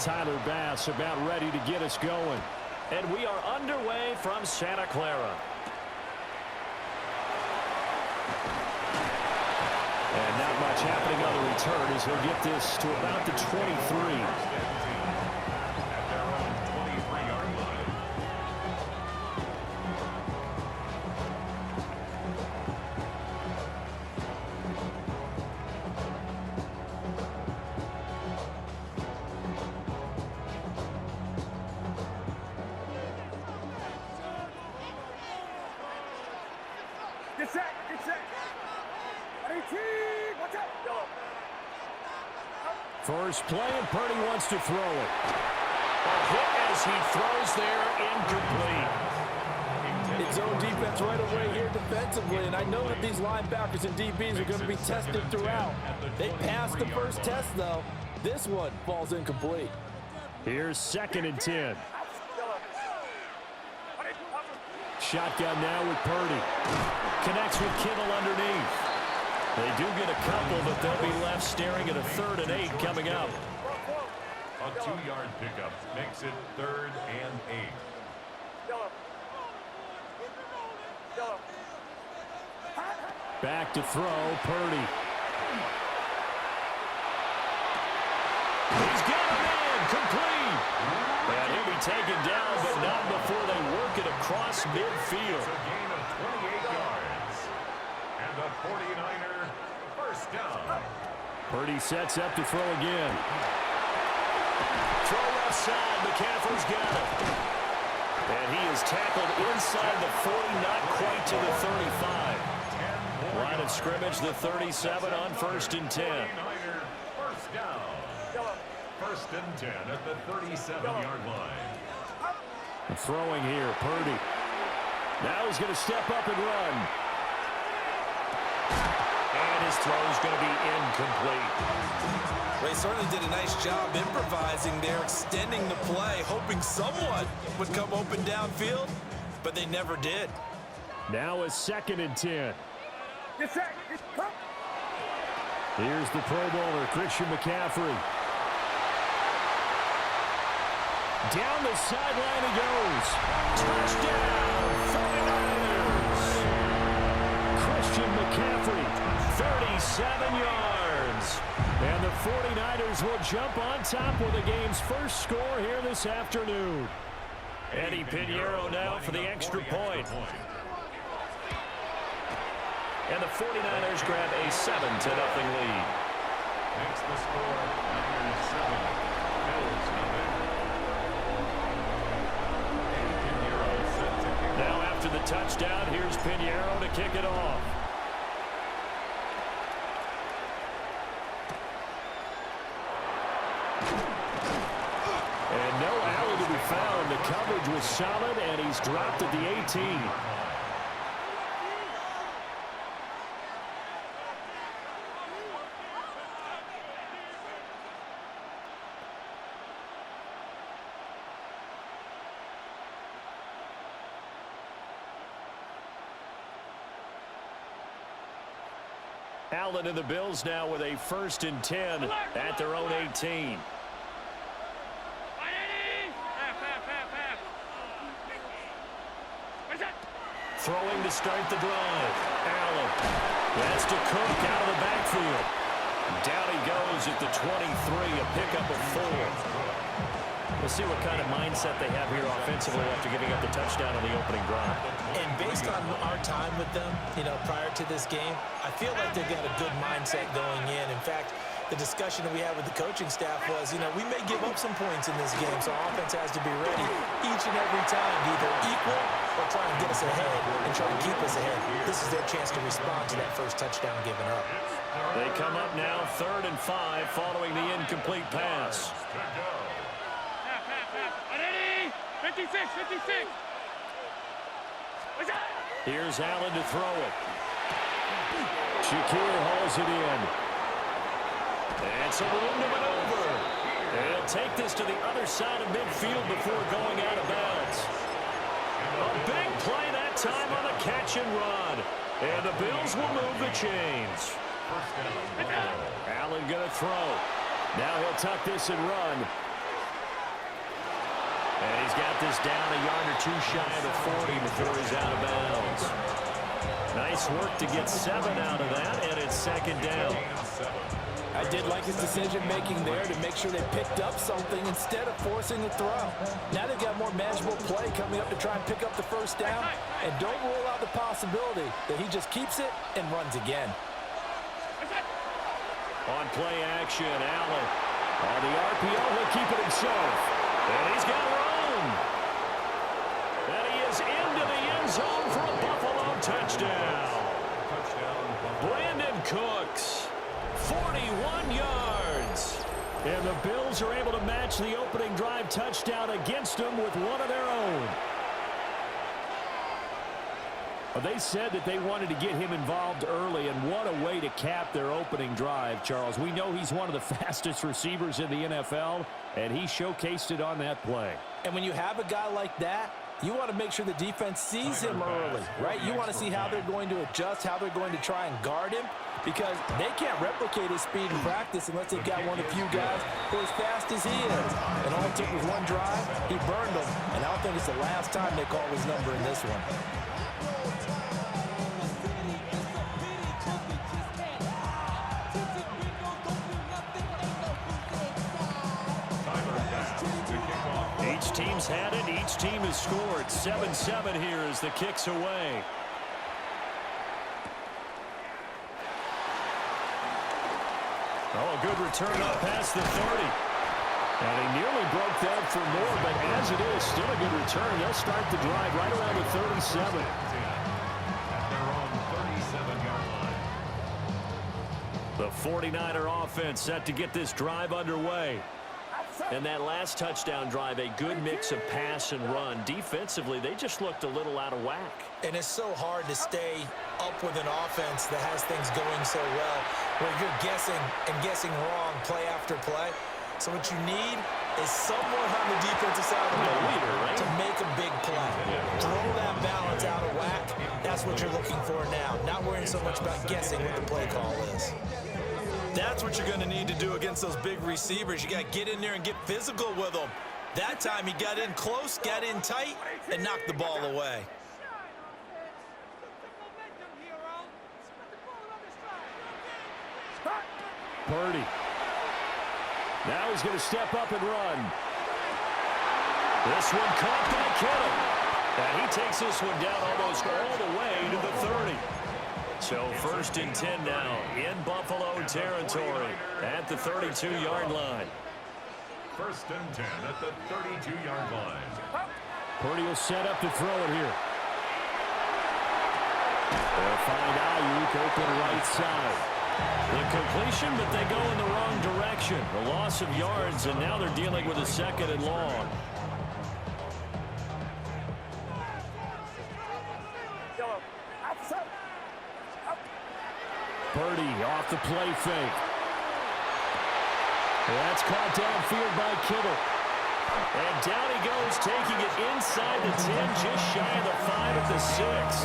Tyler Bass about ready to get us going. And we are underway from Santa Clara. And not much happening on the return as he'll get this to about the 23. First play, and Purdy wants to throw it. A hit as he throws there, incomplete. It's zone defense right away here defensively, and I know that these linebackers and DBs are going to be tested throughout. They passed the first test, though. This one falls incomplete. Here's 2nd and 10. Shotgun now with Purdy. Connects with Kittle underneath. They do get a couple, but they'll be left staring at a 3rd and 8 coming up. A 2-yard pickup makes it 3rd and 8. Back to throw, Purdy. He's got him in, complete. And he'll be taken down, but not before they work it across midfield. It's a gain of 28 yards. And the 49er first down. Purdy sets up to throw again. Throw left side, McCaffrey's got it. And he is tackled inside the 40, not quite to the 35. Line of scrimmage, the 37 on 1st and 10. 49er first down. 1st and 10 at the 37-yard line. Throwing here, Purdy. Now he's going to step up and run. And his throw is going to be incomplete. They certainly did a nice job improvising there, extending the play, hoping someone would come open downfield, but they never did. Now a 2nd and 10. Here's the Pro Bowler, Christian McCaffrey. Down the sideline he goes. Touchdown, 49ers. Christian McCaffrey, 37 yards. And the 49ers will jump on top with the game's first score here this afternoon. Eddie Pinheiro now for the extra point. And the 49ers grab a 7-0 lead. Makes the score 9-7. Bills nothing. Now after the touchdown, here's Pinheiro to kick it off. And no Allen to be found. The coverage was solid, and he's dropped at the 18. Allen and the Bills now with a 1st and 10 at their own 18. Throwing to start the drive. Allen. That's to Cook out of the backfield. Down he goes at the 23, a pickup of 4. We'll see what kind of mindset they have here offensively after giving up the touchdown on the opening drive. And based on our time with them, prior to this game, I feel like they've got a good mindset going in. In fact, the discussion that we had with the coaching staff was, we may give up some points in this game, so our offense has to be ready each and every time to either equal or try and get us ahead and try to keep us ahead. This is their chance to respond to that first touchdown given up. They come up now 3rd and 5 following the incomplete pass. 56. Here's Allen to throw it. Shakir hauls it in. And so room to maneuver. And he'll take this to the other side of midfield before going out of bounds. A big play that time on the catch and run. And the Bills will move the chains. Allen going to throw. Now he'll tuck this and run. And he's got this down a yard or two shy of the 40 before he's out of bounds. Nice work to get 7 out of that, and it's second down. I did like his decision-making there to make sure they picked up something instead of forcing a throw. Now they've got more manageable play coming up to try and pick up the first down, and don't rule out the possibility that he just keeps it and runs again. On play action, Allen. On the RPO, he'll keep it himself. And he's got room. And he is into the end zone for a Buffalo touchdown. Brandon Cooks, 41 yards. And the Bills are able to match the opening drive touchdown against them with one of their own. Well, they said that they wanted to get him involved early, and what a way to cap their opening drive, Charles. We know he's one of the fastest receivers in the NFL, and he showcased it on that play. And when you have a guy like that, you want to make sure the defense sees him early, right? You want to see how they're going to adjust, how they're going to try and guard him, because they can't replicate his speed in practice unless they've got one of the few guys who are as fast as he is. And all it took was one drive, he burned them, and I don't think it's the last time they call his number in this one. Each team's had it. Each team has scored. 7-7 here as the kick's away. Oh, a good return up past the 30. And he nearly broke that for more, but as it is, still a good return. They'll start the drive right around the 37. At their own 37-yard line. The 49er offense set to get this drive underway. And that last touchdown drive, a good mix of pass and run. Defensively, they just looked a little out of whack. And it's so hard to stay up with an offense that has things going so well, where you're guessing and guessing wrong play after play. So what you need is someone on the defensive side of the ball to make a big play. Throw that balance out of whack. That's what you're looking for now. Not worrying so much about guessing what the play call is. That's what you're going to need to do against those big receivers. You got to get in there and get physical with them. That time he got in close, got in tight, and knocked the ball away. Purdy. Now he's going to step up and run. This one caught by Kittle. And he takes this one down almost all the way to the 30. So 1st and 10 now in Buffalo territory at the 32-yard line. 1st and 10 at the 32-yard line. Purdy will set up to throw it here. They'll find Ayuk open right side. The completion, but they go in the wrong direction. The loss of yards, and now they're dealing with a 2nd and long. Purdy off the play fake. That's caught downfield by Kittle. And down he goes, taking it inside the 10, just shy of the 5 at the 6.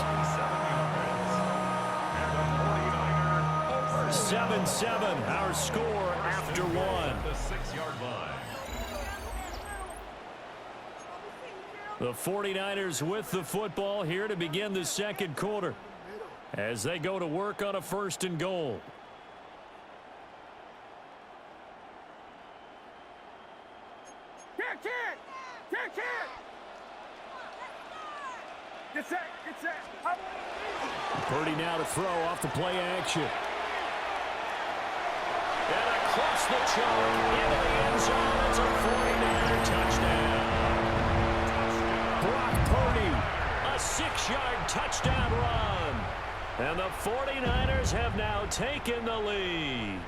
7-7, our score after one. The 6-yard line. The 49ers with the football here to begin the 2nd quarter as they go to work on a 1st and goal. Purdy now to throw off the play action. And across the choke into the end zone. It's a 49er touchdown. Brock Purdy, a 6-yard touchdown run. And the 49ers have now taken the lead.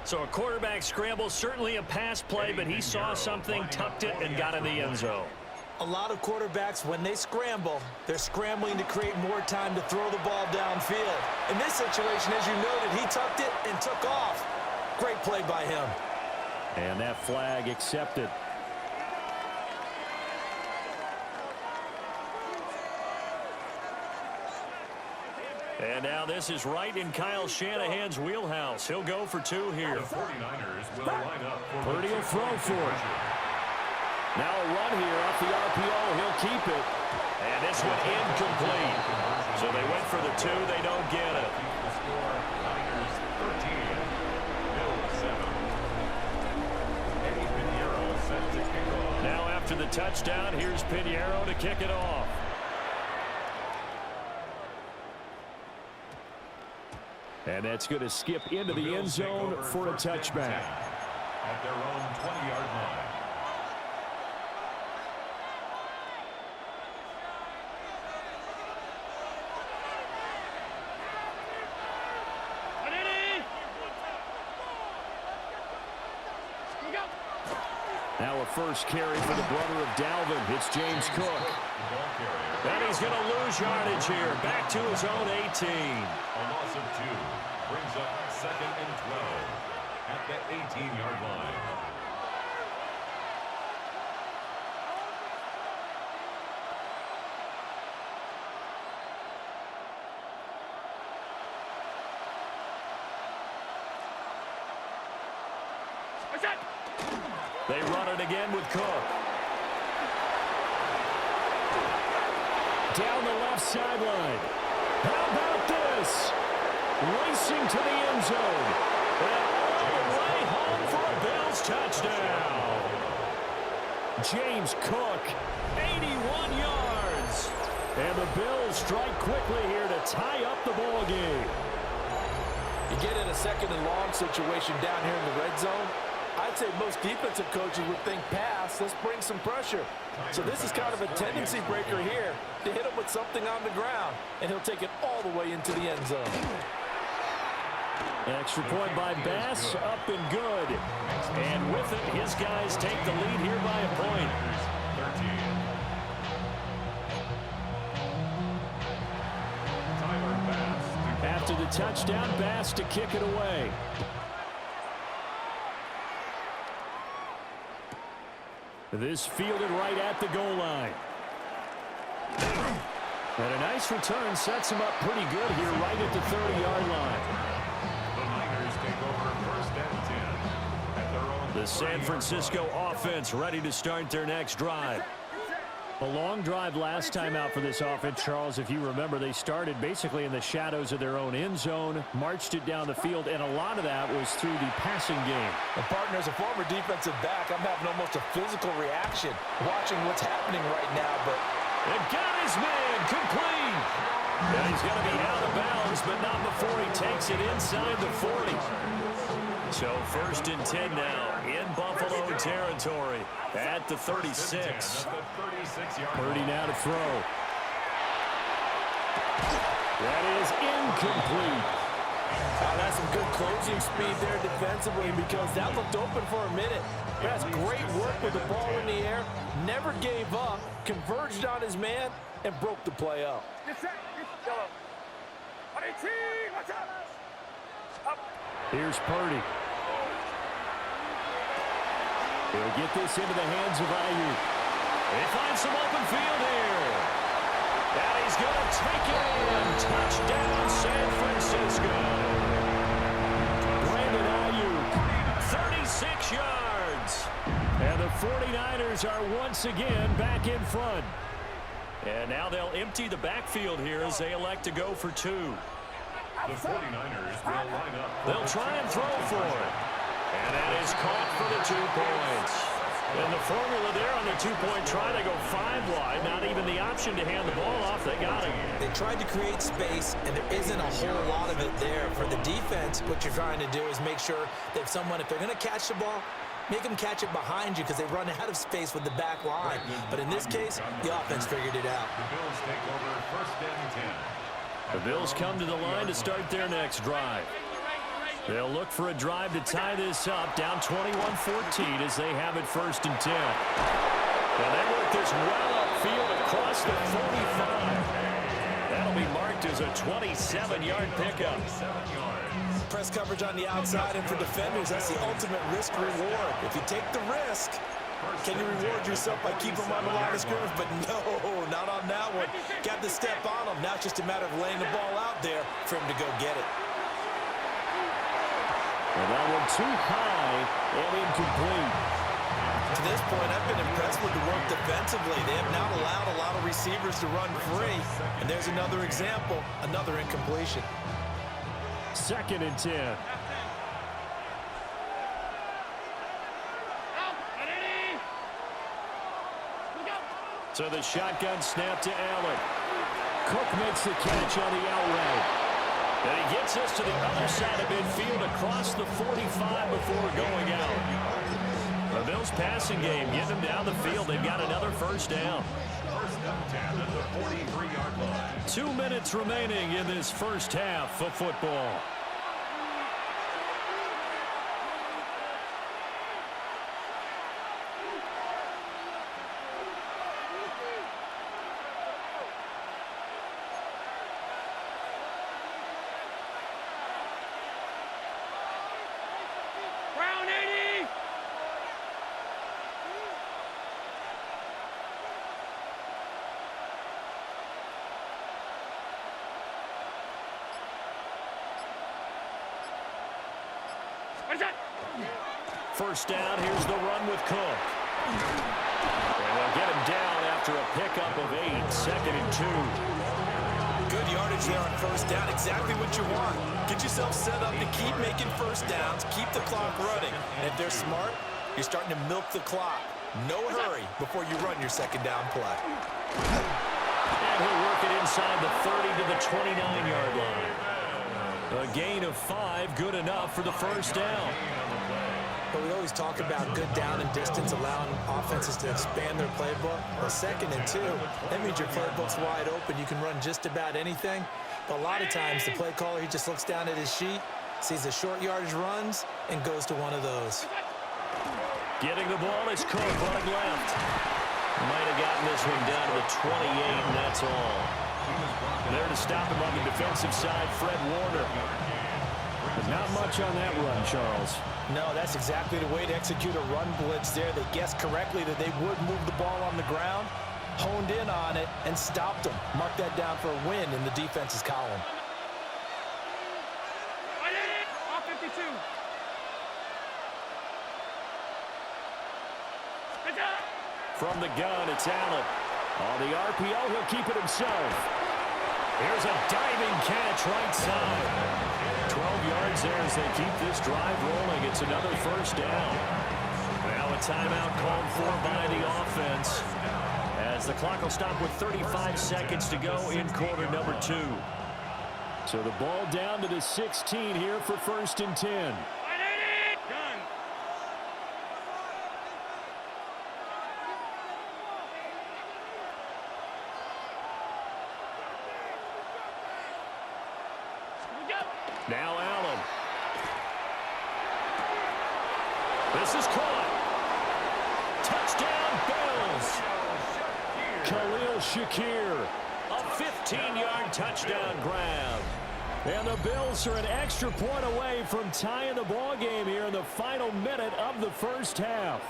So a quarterback scramble, certainly a pass play, but he saw something, tucked it, and got in the end zone. A lot of quarterbacks, when they scramble, they're scrambling to create more time to throw the ball downfield. In this situation, as you noted, he tucked it and took off. Great play by him. And that flag accepted. And now this is right in Kyle Shanahan's wheelhouse. He'll go for 2 here. The 49ers will line up for Purdy will throw for it. Now a run here off the RPO. He'll keep it. And this one incomplete. So they went for the 2. They don't get it. The score, Niners 13, Bills 7. Eddie Pinheiro set to kick off. Now after the touchdown, here's Pinheiro to kick it off. And that's going to skip into the end zone for a touchback. At their own 20-yard line. Now a first carry for the brother of Dalvin. It's James Cook. And he's going to lose yardage here. Back to his own 18. A loss of 2 brings up 2nd and 12 at the 18-yard line. They run it again with Cook. Down the left sideline. How about this? Racing to the end zone. And all the way home for a Bills touchdown. James Cook, 81 yards. And the Bills strike quickly here to tie up the ball game. You get in a 2nd and long situation down here in the red zone. I'd say most defensive coaches would think pass, let's bring some pressure. So this is kind of a tendency breaker here to hit him with something on the ground, and he'll take it all the way into the end zone. Extra point by Bass, up and good. And with it, his guys take the lead here by a point. 13. Tyler Bass. After the touchdown, Bass to kick it away. This fielded right at the goal line. And a nice return sets him up pretty good here right at the 30-yard line. The Niners take over 1st and 10 at their own. The San Francisco offense ready to start their next drive. A long drive last time out for this offense, Charles. If you remember, they started basically in the shadows of their own end zone, marched it down the field, and a lot of that was through the passing game. And partner, as a former defensive back, I'm having almost a physical reaction watching what's happening right now. But it got his man complete. And he's going to be out of bounds, but not before he takes it inside the 40. So 1st and 10 now in Buffalo territory at the 36. Purdy now to throw. That is incomplete. That's some good closing speed there defensively, because that looked open for a minute. That's great work with the ball in the air. Never gave up, converged on his man, and broke the play up. Here's Purdy. He'll get this into the hands of Ayuk. They find some open field here. And he's going to take it in. Touchdown, San Francisco. Brandon Ayuk, 36 yards. And the 49ers are once again back in front. And now they'll empty the backfield here as they elect to go for 2. The 49ers will line up. They'll try and throw for it. And that is caught for the 2 points. And the formula there on the 2-point try, they go 5 wide. Not even the option to hand the ball off. They got it. They tried to create space, and there isn't a whole lot of it there. For the defense, what you're trying to do is make sure that if they're going to catch the ball, make them catch it behind you, because they run out of space with the back line. But in this case, the offense figured it out. The Bills take over 1st and 10. The Bills come to the line to start their next drive. They'll look for a drive to tie this up, down 21-14 as they have it 1st and 10. And they work this well upfield across the 45. That'll be marked as a 27-yard pickup. Press coverage on the outside, and for defenders, that's the ultimate risk reward. If you take the risk, can you reward yourself by keeping them on the line of scrimmage? But no, not on that one. Got the step on them. Now it's just a matter of laying the ball out there for him to go get it. And that one too high and incomplete. To this point, I've been impressed with the work defensively. They have not allowed a lot of receivers to run free. And there's another example, another incompletion. 2nd and 10. So the shotgun snap to Allen. Cook makes the catch on the out route. And he gets us to the other side of midfield across the 45 before going out. The Bills passing game, getting them down the field. They've got another first down. 10 at the 43-yard line. 2 minutes remaining in this first half of football. Round 80. What is that? First down, here's the run with Cook. And they'll get him down after a pickup of 8, 2nd and 2. Good yardage there on first down, exactly what you want. Get yourself set up to keep making first downs, keep the clock running. And if they're smart, you're starting to milk the clock. No hurry before you run your second down play. And he'll work it inside the 30 to the 29-yard line. A gain of 5, good enough for the first down. But we always talk about good down and distance, allowing offenses to expand their playbook. Well, 2nd and 2, that means your playbook's wide open. You can run just about anything. But a lot of times, the play caller, he just looks down at his sheet, sees the short yardage runs, and goes to one of those. Getting the ball is Cook running left. Might have gotten this one down to the 28, and that's all. There to stop him on the defensive side, Fred Warner. But not much on that run, Charles. No, that's exactly the way to execute a run blitz there. They guessed correctly that they would move the ball on the ground, honed in on it, and stopped them. Mark that down for a win in the defense's column. All 52. From the gun, it's Allen. On the RPO, he'll keep it himself. Here's a diving catch right side. 12 yards there as they keep this drive rolling. It's another first down. Now a timeout called for by the offense, as the clock will stop with 35 seconds to go in quarter number 2. So the ball down to the 16 here for 1st and 10. Gun. Now Allen. This is caught. Touchdown, Bills. Khalil Shakir. A 15-yard touchdown grab. And the Bills are an extra point away from tying the ball game here in the final minute of the first half.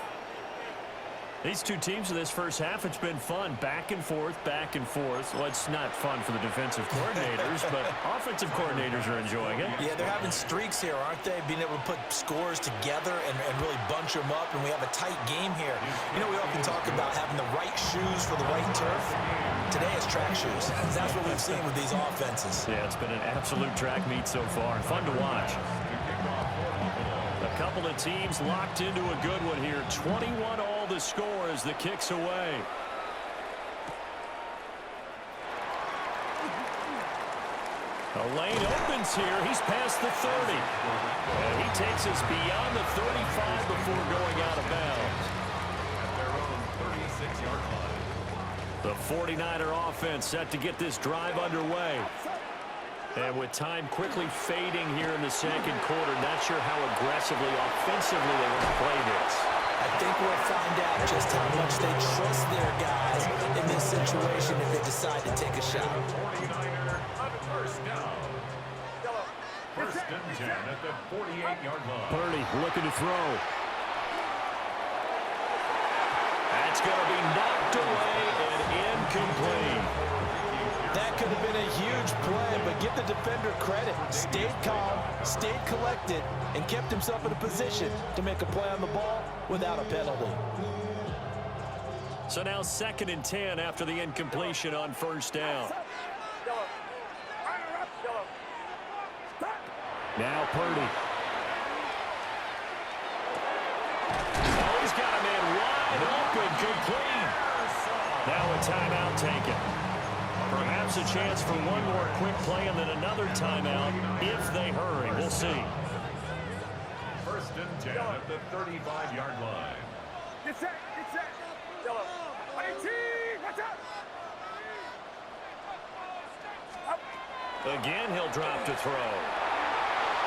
These two teams in this first half, it's been fun. Back and forth, back and forth. Well, it's not fun for the defensive coordinators, but offensive coordinators are enjoying it. Yeah, they're having streaks here, aren't they? Being able to put scores together and really bunch them up, and we have a tight game here. You know, we often talk about having the right shoes for the right turf. Today is track shoes. That's what we've seen with these offenses. Yeah, it's been an absolute track meet so far. Fun to watch. A couple of teams locked into a good one here. 21 all the score as the kick's away. A lane opens here. He's past the 30. And he takes us beyond the 35 before going out of bounds. At their own 36-yard line. The 49er offense set to get this drive underway. And with time quickly fading here in the second quarter, not sure how aggressively, offensively they want to play this. I think we'll find out just how much they trust their guys in this situation if they decide to take a shot. 49er on first down. First and 10 at the 48-yard line. Purdy looking to throw. That's going to be knocked away and incomplete. That could have been a huge play, but give the defender credit. Stayed calm, stayed collected, and kept himself in a position to make a play on the ball without a penalty. So now 2nd and 10 after the incompletion on first down. Now Purdy. Oh, he's got a man wide open, complete. Now a timeout taken. Perhaps a chance for one more quick play and then another timeout if they hurry. We'll see. 1st and 10 at the 35-yard line. Get set, get set. Yellow. 18, watch out. Again, he'll drop to throw.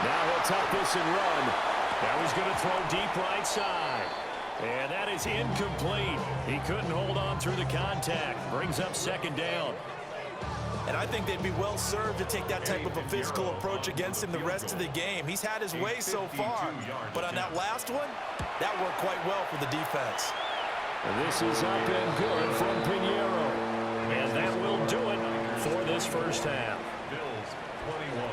Now he'll tuck this and run. Now he's going to throw deep right side. And that is incomplete. He couldn't hold on through the contact. Brings up 2nd down. And I think they'd be well served to take that type of a physical approach against him the rest of the game. He's had his way so far. But on that last one, that worked quite well for the defense. This is up and good from Pinheiro. And that will do it for this first half. Bills 21.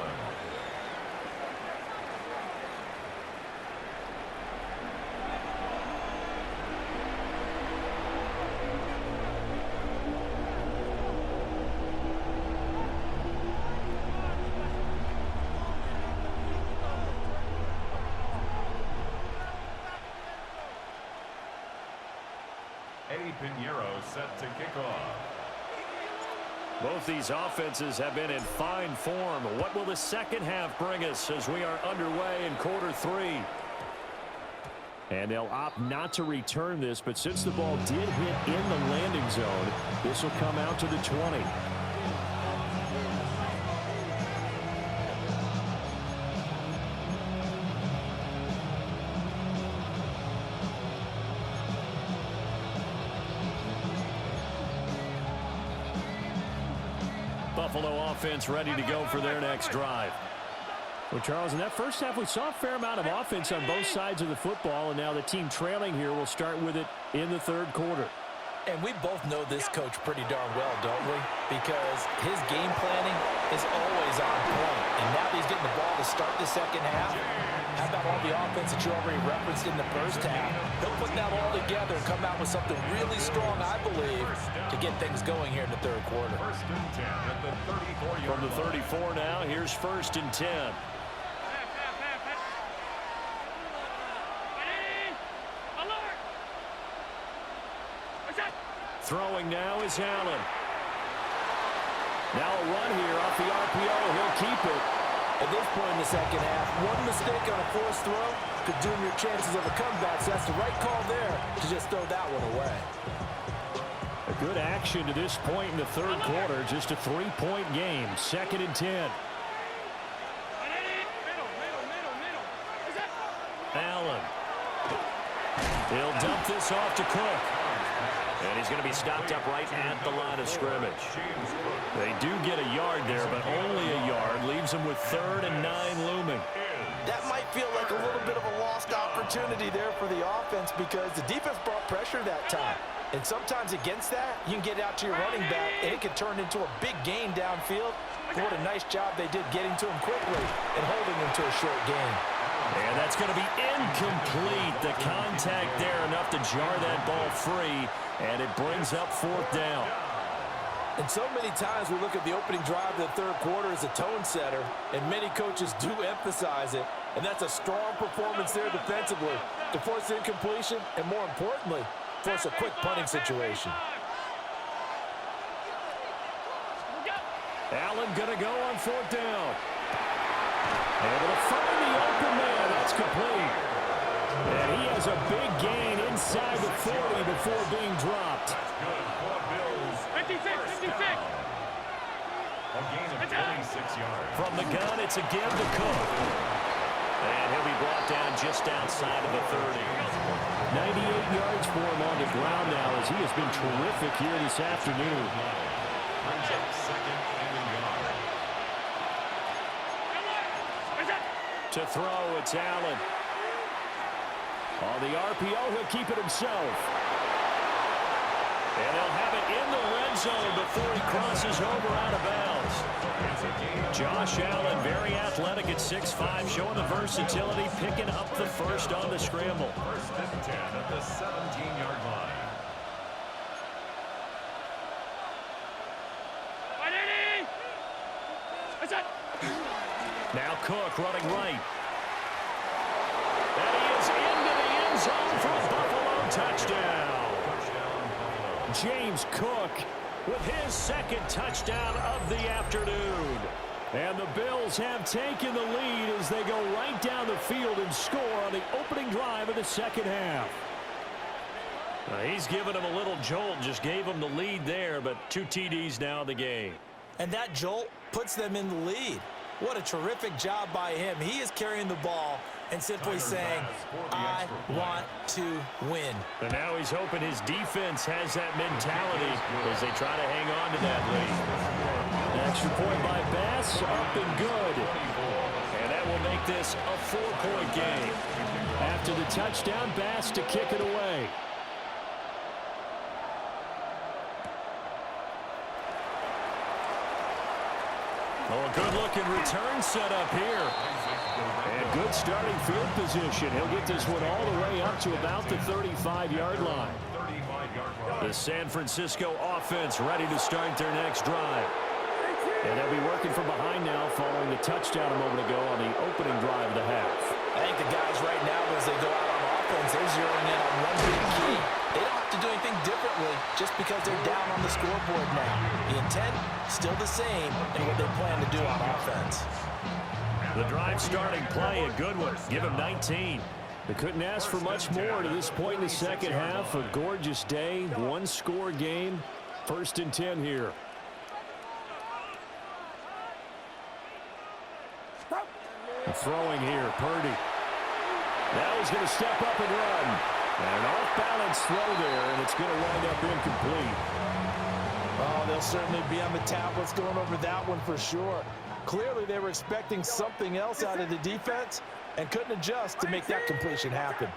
Pinheiro set to kick off. Both these offenses have been in fine form. What will the second half bring us as we are underway in quarter 3? And they'll opt not to return this, but since the ball did hit in the landing zone, this will come out to the 20. Buffalo offense ready to go for their next drive. Well, Charles, in that first half, we saw a fair amount of offense on both sides of the football, and now the team trailing here will start with it in the 3rd quarter. And we both know this coach pretty darn well, don't we? Because his game planning is always on point. And now that he's getting the ball to start the second half, how about all the offense that you already referenced in the first half? He'll put that all together and come out with something really strong, I believe, to get things going here in the 3rd quarter. 1st and 10 at the 34-yard From the 34 now, here's 1st and 10. Throwing now is Allen. Now a run here off the RPO. He'll keep it. At this point in the second half, one mistake on a forced throw could doom your chances of a comeback. So that's the right call there to just throw that one away. A good action to this point in the 3rd quarter. Just a 3-point game. 2nd and 10. Allen. He'll dump this off to Cook. And he's going to be stopped up right at the line of scrimmage. They do get a yard there, but only a yard. Leaves them with 3rd and 9 looming. That might feel like a little bit of a lost opportunity there for the offense because the defense brought pressure that time. And sometimes against that, you can get out to your running back, and it can turn into a big gain downfield. What a nice job they did getting to him quickly and holding him to a short gain. And that's going to be incomplete. The contact there enough to jar that ball free, and it brings up 4th down. And so many times we look at the opening drive of the 3rd quarter as a tone setter, and many coaches do emphasize it. And that's a strong performance there defensively to force the incompletion and, more importantly, force a quick punting situation. Allen going to go on 4th down. Able to find the open man. That's complete. And he has a big gain inside the 40 before being dropped. 56, 56. A gain of 26 yards. From the gun, it's again to Cook. And he'll be brought down just outside of the 30. 98 yards for him on the ground now as he has been terrific here this afternoon. Brings up 2nd and a yard. To throw, it's Allen. On the RPO, he'll keep it himself. And they'll have it in the red zone before he crosses over out of bounds. Josh Allen, very athletic at 6'5", showing the versatility, picking up the first on the scramble. 1st and 10 at the 17-yard line. Cook running right. And he is into the end zone for a Buffalo touchdown. James Cook with his second touchdown of the afternoon. And the Bills have taken the lead as they go right down the field and score on the opening drive of the second half. He's given him a little jolt, just gave him the lead there, but 2 TDs now in the game. And that jolt puts them in the lead. What a terrific job by him. He is carrying the ball and simply saying, I want to win. And now he's hoping his defense has that mentality as they try to hang on to that lead. An extra point by Bass, up and good. And that will make this a 4-point game. After the touchdown, Bass to kick it away. Oh, a good-looking return set up here. And good starting field position. He'll get this one all the way up to about the 35-yard line. The San Francisco offense ready to start their next drive. And they'll be working from behind now following the touchdown a moment ago on the opening drive of the half. I think the guys right now, as they go out on offense, they're zeroing in on one big key. They don't have to do anything differently just because they're down on the scoreboard now. The intent, still the same in what they plan to do on offense. The drive starting play, a good one. Give him 19. They couldn't ask for much more to this point in the second half. A gorgeous day, one-score game. 1st and 10 here. Throwing here, Purdy. Now he's going to step up and run. And an off-balance throw there, and it's going to wind up incomplete. Oh, they'll certainly be on the tablets going over that one for sure. Clearly, they were expecting something else out of the defense and couldn't adjust to make that completion happen.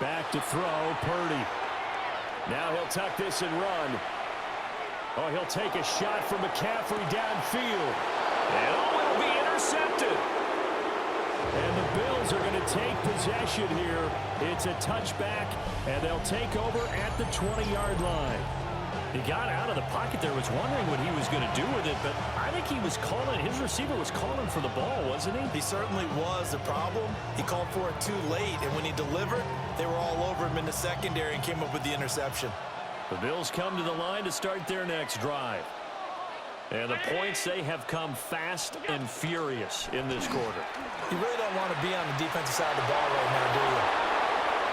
Back to throw, Purdy. Now he'll tuck this and run. Oh, he'll take a shot from McCaffrey downfield. And oh, it'll be intercepted. And the Bills are going to take possession here. It's a touchback, and they'll take over at the 20-yard line. He got out of the pocket there, was wondering what he was going to do with it, but I think he was calling, his receiver was calling for the ball, wasn't he? He certainly was. The problem, he called for it too late, and when he delivered, they were all over him in the secondary and came up with the interception. The Bills come to the line to start their next drive. And the points, they have come fast and furious in this quarter. You really don't want to be on the defensive side of the ball right now, do you?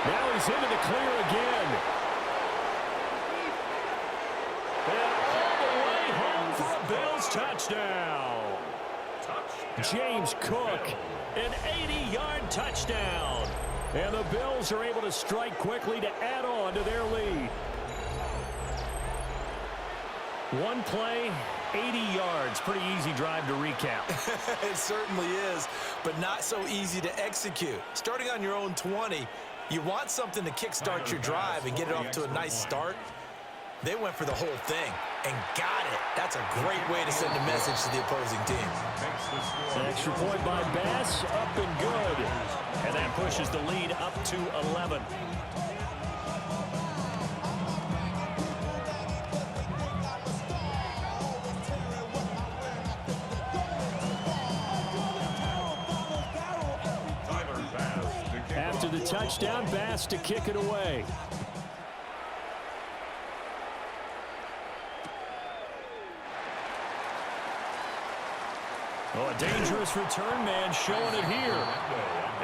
Now he's into the clear again. And all the way home for a Bills touchdown. James Cook, an 80-yard touchdown. And the Bills are able to strike quickly to add on to their lead. One play, 80 yards. Pretty easy drive to recap. It certainly is, but not so easy to execute. Starting on your own 20, you want something to kickstart your drive and get it off to a nice start. They went for the whole thing and got it. That's a great way to send a message to the opposing team. An extra point by Bass, up and good. And that pushes the lead up to 11. After the touchdown, Bass to kick it away. Oh, a dangerous return man showing it here.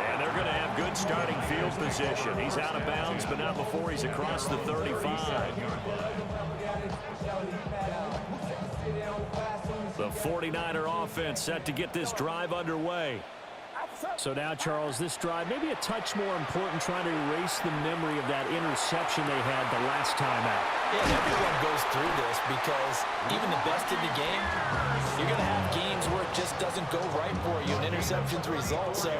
And they're going to have good starting field position. He's out of bounds, but not before he's across the 35. The 49er offense set to get this drive underway. So now, Charles, this drive maybe a touch more important, trying to erase the memory of that interception they had the last time out. Yeah, everyone goes through this because even the best in the game, you're going to have games where it just doesn't go right for you, and interceptions result. So,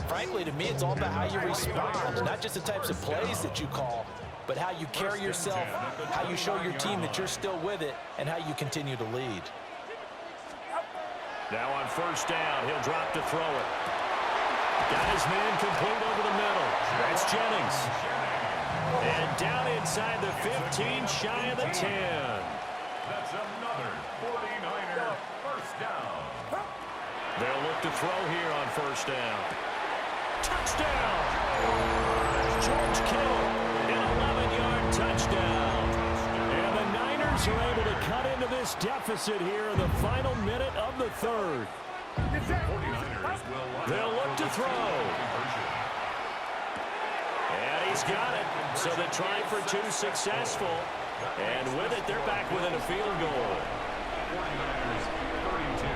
frankly, to me, it's all about how you respond, not just the types of plays that you call, but how you carry yourself, how you show your team that you're still with it, and how you continue to lead. Now on first down, he'll drop to throw it. Got his man complete over the middle. That's Jennings. And down inside the 15, shy of the 10. That's another 49er first down. They'll look to throw here on first down. Touchdown! George Kittle, an 11-yard touchdown. And the Niners are able to cut into this deficit here in the final minute of the third. They'll look to throw. And he's got it. So they try for two, successful. And with it, they're back within a field goal. 49ers 32.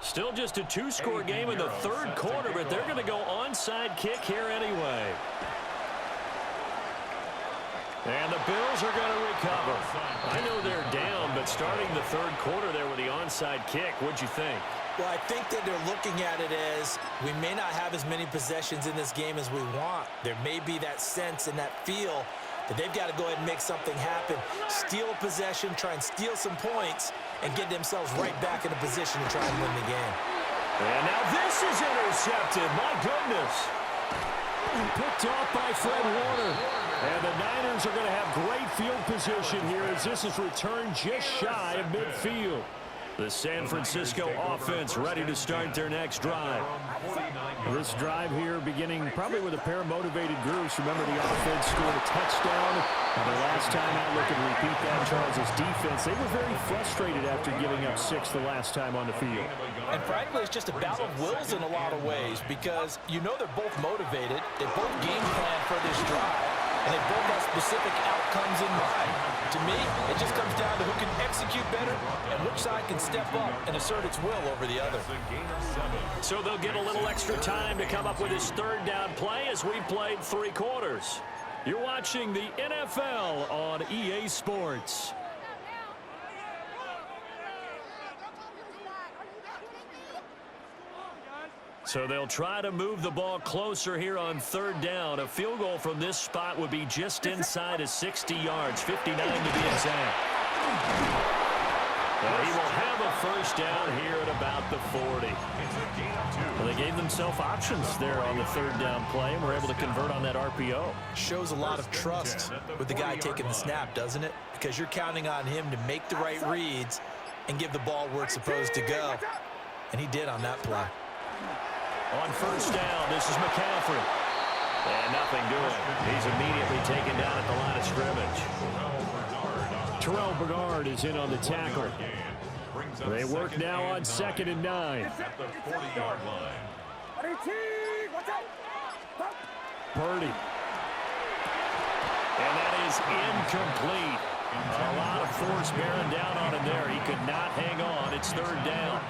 Still just a two-score game in the third quarter, but they're going to go onside kick here anyway. And the Bills are going to recover. I know they're down, but starting the third quarter there with the onside kick, what'd you think? Well, I think that they're looking at it as we may not have as many possessions in this game as we want. There may be that sense and that feel that they've got to go ahead and make something happen. Steal a possession, try and steal some points, and get themselves right back in a position to try and win the game. And now this is intercepted. My goodness. Picked off by Fred Warner. And the Niners are going to have great field position here as this is returned just shy of midfield. The San Francisco offense ready to start their next drive. This drive here beginning probably with a pair of motivated groups. Remember, the offense scored a touchdown. And the last time out, looking to repeat that, Charles' defense, they were very frustrated after giving up 6 the last time on the field. And frankly, it's just a battle of wills in a lot of ways because you know they're both motivated. They both game plan for this drive. And they both have specific outcomes in mind. To me, it just comes down to who can execute better and which side can step up and assert its will over the other. So they'll get a little extra time to come up with his third down play as we played 3 quarters. You're watching the NFL on EA Sports. So they'll try to move the ball closer here on third down. A field goal from this spot would be just inside of 60 yards, 59 to be exact. And he will have a first down here at about the 40. Well, they gave themselves options there on the third down play and were able to convert on that RPO. Shows a lot of trust with the guy taking the snap, doesn't it? Because you're counting on him to make the right reads and give the ball where it's supposed to go. And he did on that play. On first down, this is McCaffrey. And nothing doing. He's immediately taken down at the line of scrimmage. Terrell Bernard is in on the tackle. They work now on 2nd and 9. At the 40-yard line. Purdy. And that is incomplete. A lot of force bearing down on him there. He could not hang on. It's third down.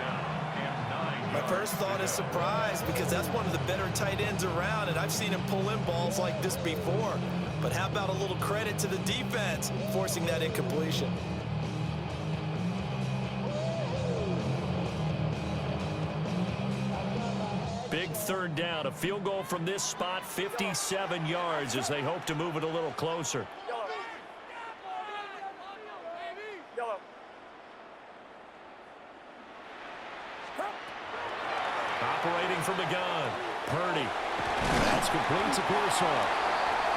My first thought is surprise because that's one of the better tight ends around, and I've seen him pull in balls like this before. But how about a little credit to the defense forcing that incompletion? Big third down. A field goal from this spot, 57 yards as they hope to move it a little closer. Operating from the gun, Purdy. That's complete to Pearsall.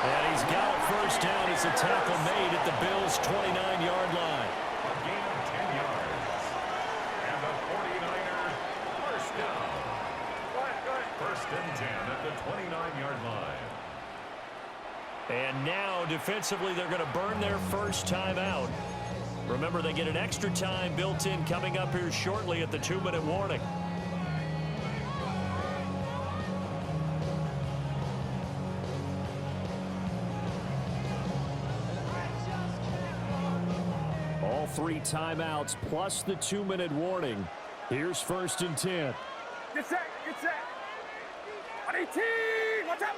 And he's got a first down as the tackle made at the Bills' 29-yard line. A gain of 10 yards. And the 49ers first down. First and 10 at the 29-yard line. And now, defensively, they're going to burn their first time out. Remember, they get an extra time built in coming up here shortly at the 2-minute warning. All 3 timeouts plus the 2-minute warning. Here's 1st and 10. Get set, get set. 18, watch out.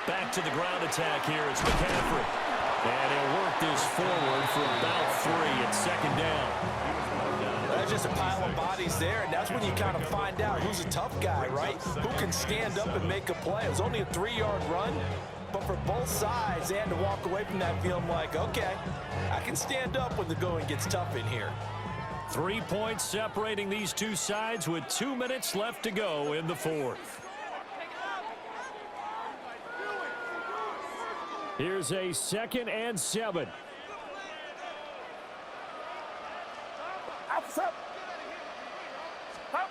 Back to the ground attack here. It's McCaffrey. And he'll work this forward for about 3 at 2nd down. There's just a pile of bodies there, and that's when you kind of find out who's a tough guy, right? Who can stand up and make a play. It was only a 3-yard run, but for both sides, they had to walk away from that feeling like, okay, I can stand up when the going gets tough in here. 3 points separating these two sides with 2 minutes left to go in the fourth. Here's a 2nd and 7. Out, up. Up.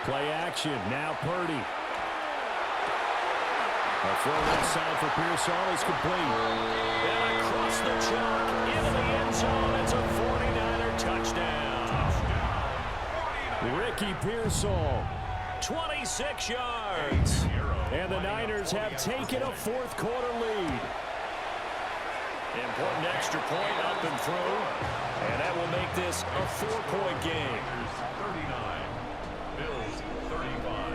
Play action. Now Purdy. A throw inside for Pearsall is complete. And across the chalk into the end zone. It's a 49er touchdown. Ricky Pearsall, 26 yards. And the Niners have taken a 4th quarter lead. Important extra point up and through. And that will make this a 4-point game. 39. Bills 35.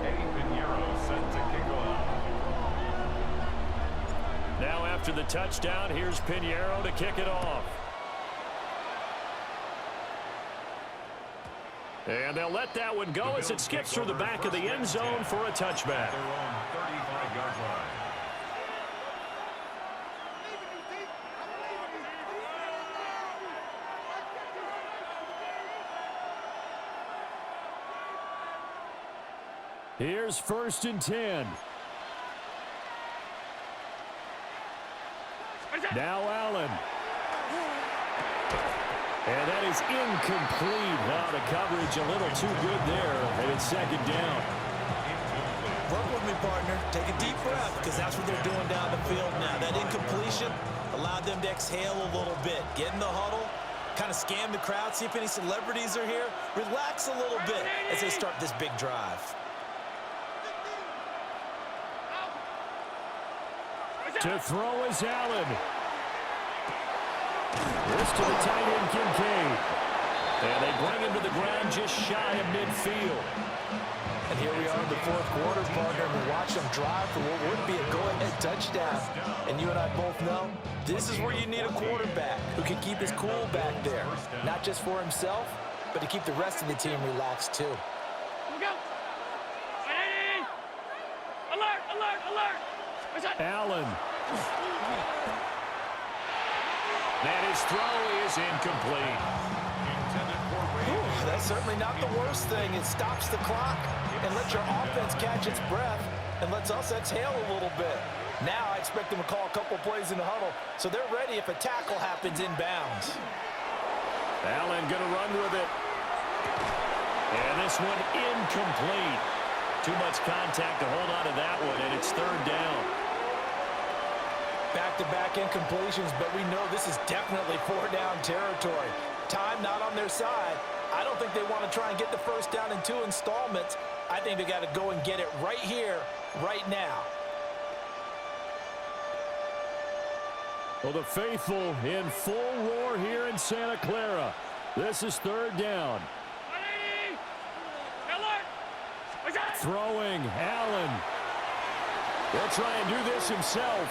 Eddie Pinheiro set to kick off. Now after the touchdown, here's Pinheiro to kick it off. And they'll let that one go as it skips through the back of the end zone for a touchback. Their own 35-yard line. Here's 1st and 10. Now Allen. And that is incomplete. Now the coverage a little too good there. And it's 2nd down. Work with me, partner. Take a deep breath, because that's what they're doing down the field now. That incompletion allowed them to exhale a little bit. Get in the huddle, kind of scan the crowd, see if any celebrities are here. Relax a little bit as they start this big drive. To throw is Allen. This to the tight end, Kincaid. And they bring him to the ground just shy of midfield. And here we are in the 4th quarter, partner, and we watch them drive for what would be a go-ahead touchdown. And you and I both know this is where you need a quarterback who can keep his cool back there. Not just for himself, but to keep the rest of the team relaxed too. Here we go. Ready? Alert, alert, alert. Allen. And his throw is incomplete. Ooh, that's certainly not the worst thing. It stops the clock and lets your offense catch its breath and lets us exhale a little bit. Now I expect them to call a couple plays in the huddle, so they're ready if a tackle happens inbounds. Allen going to run with it. And this one incomplete. Too much contact to hold on to that one, and it's 3rd down. Back-to-back incompletions, but we know this is definitely 4-down territory. Time not on their side. I don't think they want to try and get the 1st down in 2 installments. I think they got to go and get it right here, right now. Well, the faithful in full roar here in Santa Clara. This is 3rd down. Ready? Alert. Throwing, Allen. He'll try and do this himself.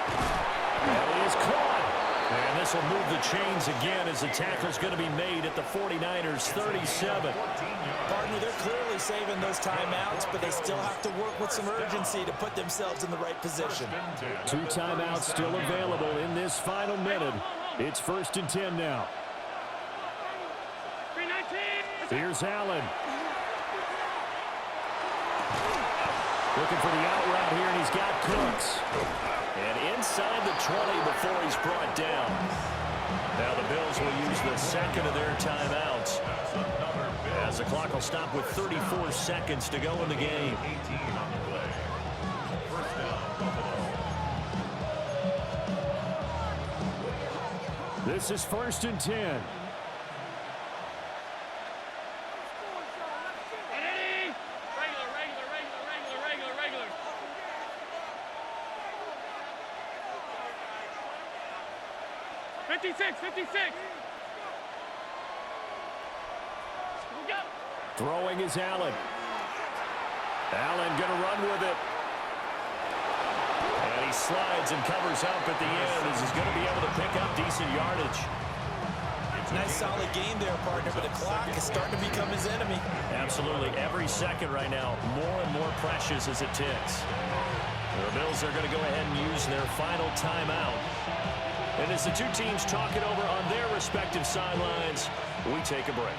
And he is caught. And this will move the chains again as the tackle's going to be made at the 49ers 37. Partner, they're clearly saving those timeouts, but they still have to work with some urgency to put themselves in the right position. 2 timeouts still available in this final minute. It's 1st and 10 now. 319. Here's Allen. Looking for the out route here, and he's got Cooks. And inside the 20 before he's brought down. Now the Bills will use the 2nd of their timeouts, as the clock will stop with 34 seconds to go in the game. 18 on the play. 1st down, Buffalo. This is 1st and 10. Ready? Regular. 56. Here we go. Throwing is Allen. Allen going to run with it. And he slides and covers up at the end as he's going to be able to pick up decent yardage. Nice solid game there, partner, but the clock is starting to become his enemy. Absolutely. Every second right now, more and more precious as it ticks. The Bills are going to go ahead and use their final timeout. And as the two teams talk it over on their respective sidelines, we take a break.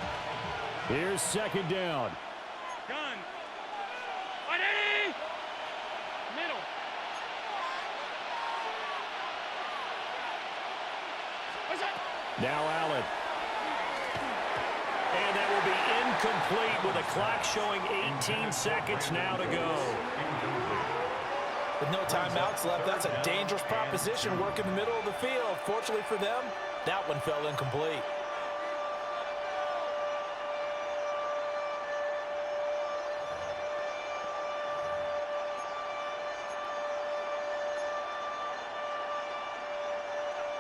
Here's 2nd down. Gun. Ready? Now Allen. And that will be incomplete with a clock showing 18 seconds now to go. With no timeouts left, that's a dangerous proposition. Work in the middle of the field. Fortunately for them, that one fell incomplete.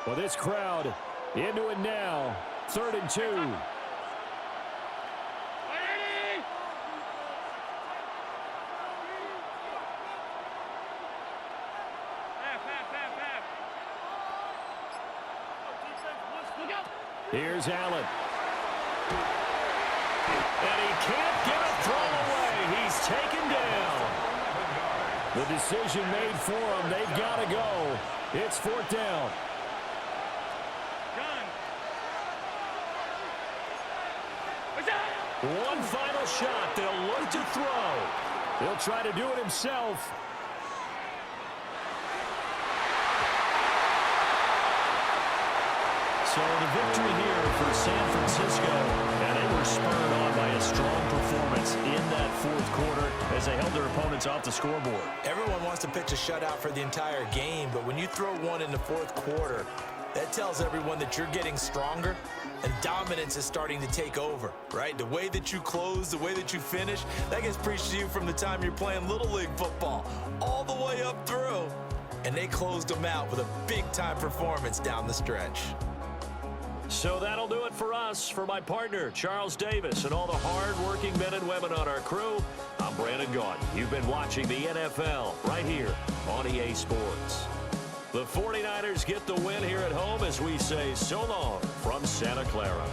Well, this crowd into it now. 3rd and 2. Here's Allen. And he can't get a throw away. He's taken down. The decision made for him. They've got to go. It's 4th down. One final shot. They'll look to throw. He'll try to do it himself. So the victory here for San Francisco, and they were spurred on by a strong performance in that 4th quarter as they held their opponents off the scoreboard. Everyone wants to pitch a shutout for the entire game, but when you throw one in the 4th quarter, that tells everyone that you're getting stronger and dominance is starting to take over, right? The way that you close, the way that you finish, that gets preached to you from the time you're playing Little League football all the way up through. And they closed them out with a big-time performance down the stretch. So that'll do it for us. For my partner, Charles Davis, and all the hard-working men and women on our crew, I'm Brandon Gaudin. You've been watching the NFL right here on EA Sports. The 49ers get the win here at home as we say so long from Santa Clara.